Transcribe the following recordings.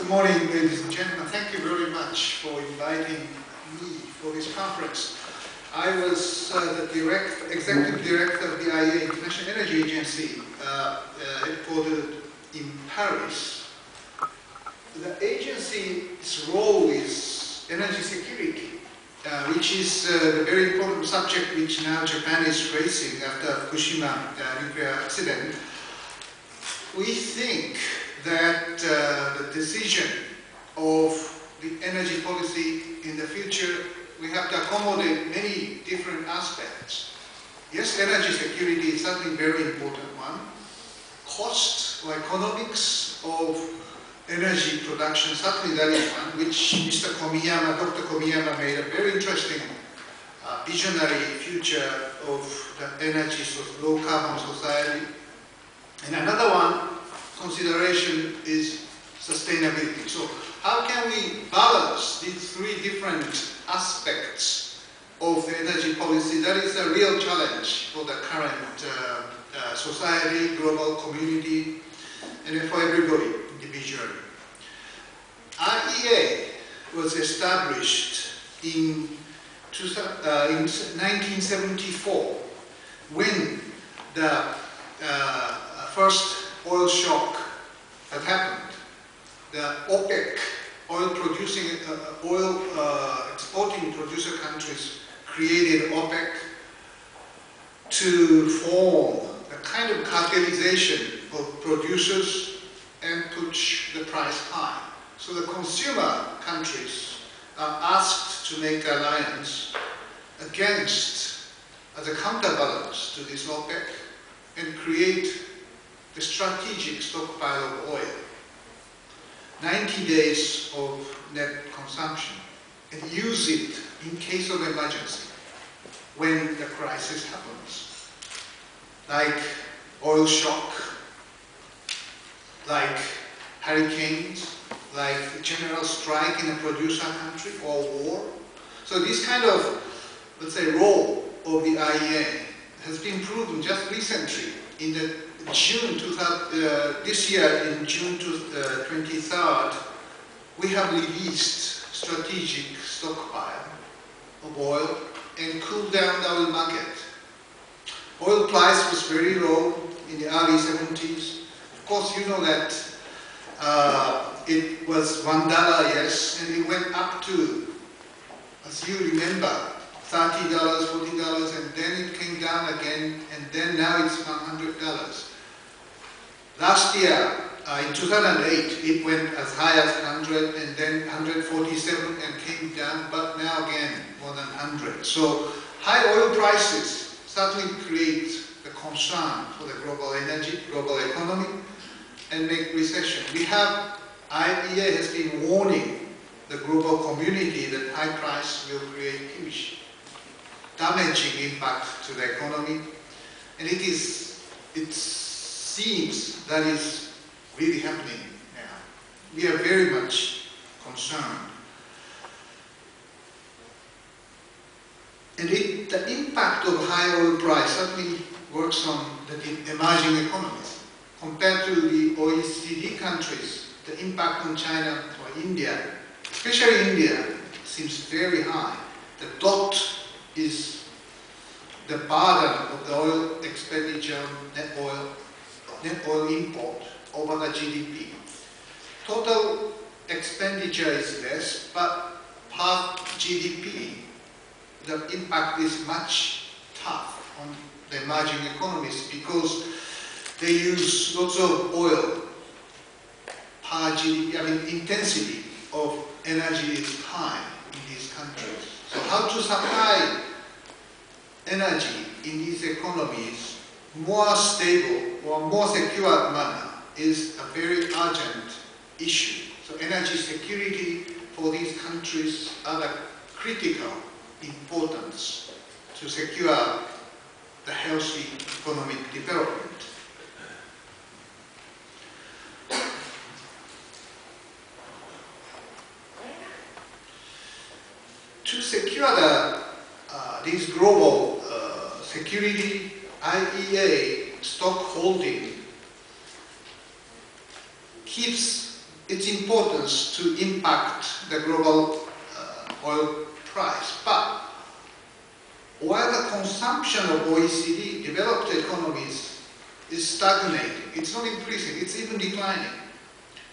morning, ladies and gentlemen. Thank you very much for inviting me for this conference. I was the executive director of the IEA, International Energy Agency, headquartered in Paris. The agency's role is energy security, which is a very important subject which now Japan is facing after Fukushima nuclear accident. We think that the decision of the energy policy in the future, we have to accommodate many different aspects. Yes, energy security is certainly a very important one. Cost or economics of energy production, certainly that is one, which Mr. Komiyama, Dr. Komiyama made a very interesting visionary future of the energy, low carbon society. And another one consideration is sustainability. So how can we balance these three different aspects of the energy policy? That is a real challenge for the current society, global community, and for everybody individually. IEA was established in 1974 when the first oil shock had happened. The OPEC, oil exporting producer countries, created OPEC to form a kind of cartelization of producers and push the price high. So the consumer countries are asked to make alliance against, as a counterbalance to this OPEC, and create the strategic stockpile of oil, 90 days of net consumption, and use it in case of emergency when the crisis happens, like oil shock, like hurricanes, like general strike in a producer country or war. So this kind of, let's say, role of the IEA has been proven just recently in the this year, in June 23rd, we have released strategic stockpile of oil and cooled down the oil market. Oil price was very low in the early 70s. Of course, you know that it was $1, yes, and it went up to, as you remember, $30, $40, and then it came down again, and then now it's $100. Last year, in 2008, it went as high as 100 and then 147 and came down, but now again more than 100. So high oil prices certainly create the concern for the global energy, global economy, and make recession. IEA has been warning the global community that high price will create huge damaging impact to the economy, and it seems that is really happening now. We are very much concerned. And the impact of high oil price certainly works on the emerging economies. Compared to the OECD countries, the impact on China or India, especially India, seems very high. The dot is the burden of the oil expenditure, net oil import over the GDP. Total expenditure is less, but per GDP, the impact is much tough on the emerging economies because they use lots of oil per GDP. I mean, intensity of energy is high in these countries. So how to supply energy in these economies more stable or more secure manner is a very urgent issue. So energy security for these countries are the critical importance to secure the healthy economic development. To secure this global security, IEA stock holding keeps its its importance to impact the global oil price. But while the consumption of OECD developed economies is stagnating, it's not increasing, it's even declining.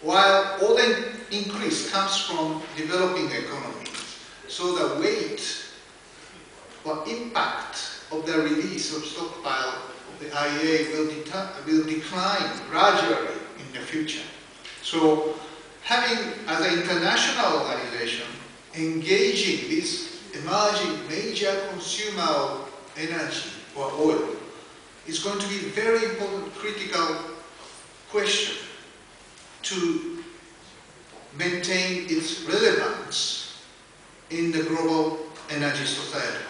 While all the increase comes from developing economies, so the weight or impact of the release of stockpile of the IEA will decline gradually in the future. So having, as an international organization, engaging this emerging major consumer of energy or oil is going to be a very important, critical question to maintain its relevance in the global energy society.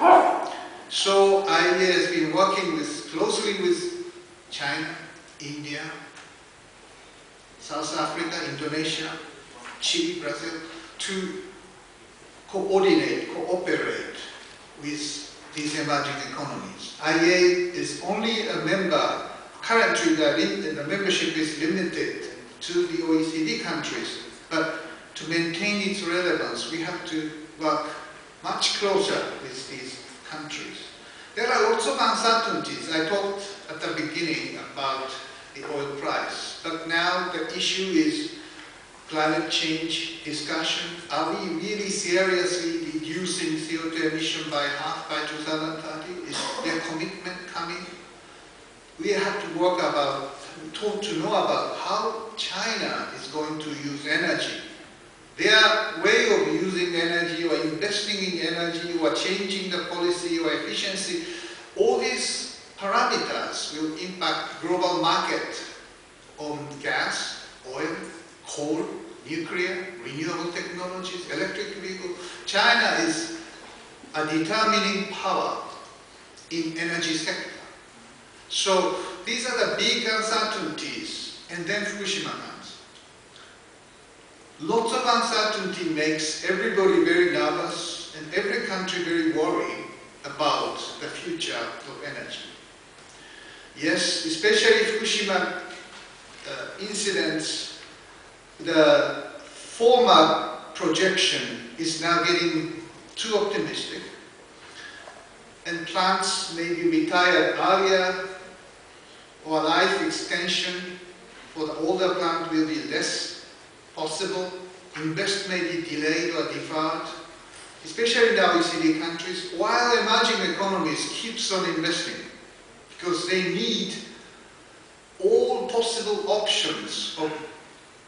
So IEA has been working closely with China, India, South Africa, Indonesia, Chile, Brazil, to coordinate, cooperate with these emerging economies. IEA is only a member, currently the membership is limited to the OECD countries, but to maintain its relevance, we have to work much closer with these countries. There are lots of uncertainties. I talked at the beginning about the oil price, but now the issue is climate change discussion. Are we really seriously reducing CO2 emission by half by 2030? Is there commitment coming? We have to to know about how China is going to use energy. Their way of using energy or investing in energy or changing the policy or efficiency, all these parameters will impact global market on gas, oil, coal, nuclear, renewable technologies, electric vehicles. China is a determining power in energy sector. So these are the big uncertainties, and then Fukushima comes. Lots of uncertainty makes everybody very nervous and every country very worried about the future of energy. Yes, especially Fukushima incidents, the former projection is now getting too optimistic, and plants may be retired earlier, or life extension for the older plant will be less possible. Investment may be delayed or deferred, especially in the OECD countries, while emerging economies keeps on investing because they need all possible options of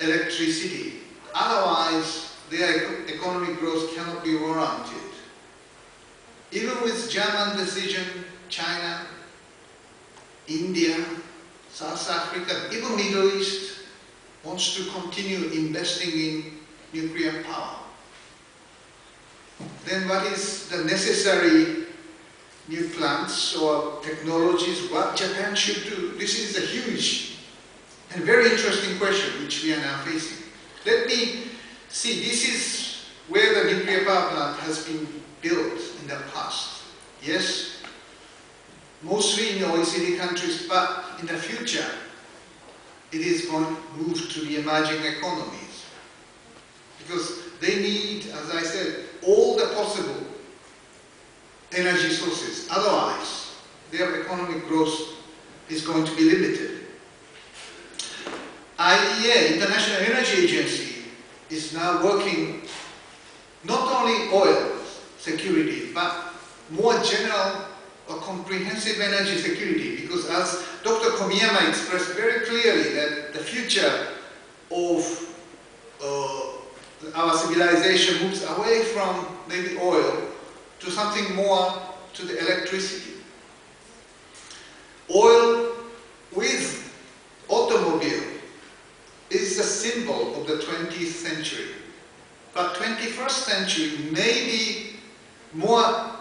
electricity. Otherwise, their economic growth cannot be warranted. Even with German decision, China, India, South Africa, even Middle East wants to continue investing in nuclear power. Then what is the necessary new plants or technologies, what Japan should do? This is a huge and very interesting question which we are now facing. Let me see, this is where the nuclear power plant has been built in the past. Yes, mostly in the OECD countries, but in the future, it is going to move to the emerging economies. Because they need, as I said, all the possible energy sources. Otherwise, their economic growth is going to be limited. IEA, International Energy Agency, is now working not only oil security, but more general or comprehensive energy security, because as Dr. Komiyama expressed very clearly that the future of our civilization moves away from maybe oil to something more to the electricity. Oil with automobile is a symbol of the 20th century. But 21st century may be more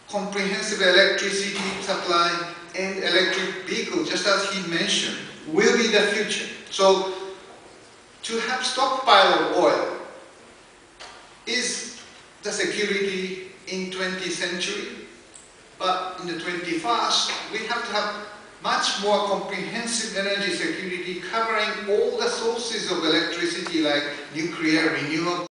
comprehensive electricity supply and electric vehicles, just as he mentioned, will be the future. So to have stockpile of oil is the security in 20th century, but in the 21st, we have to have much more comprehensive energy security covering all the sources of electricity like nuclear, renewable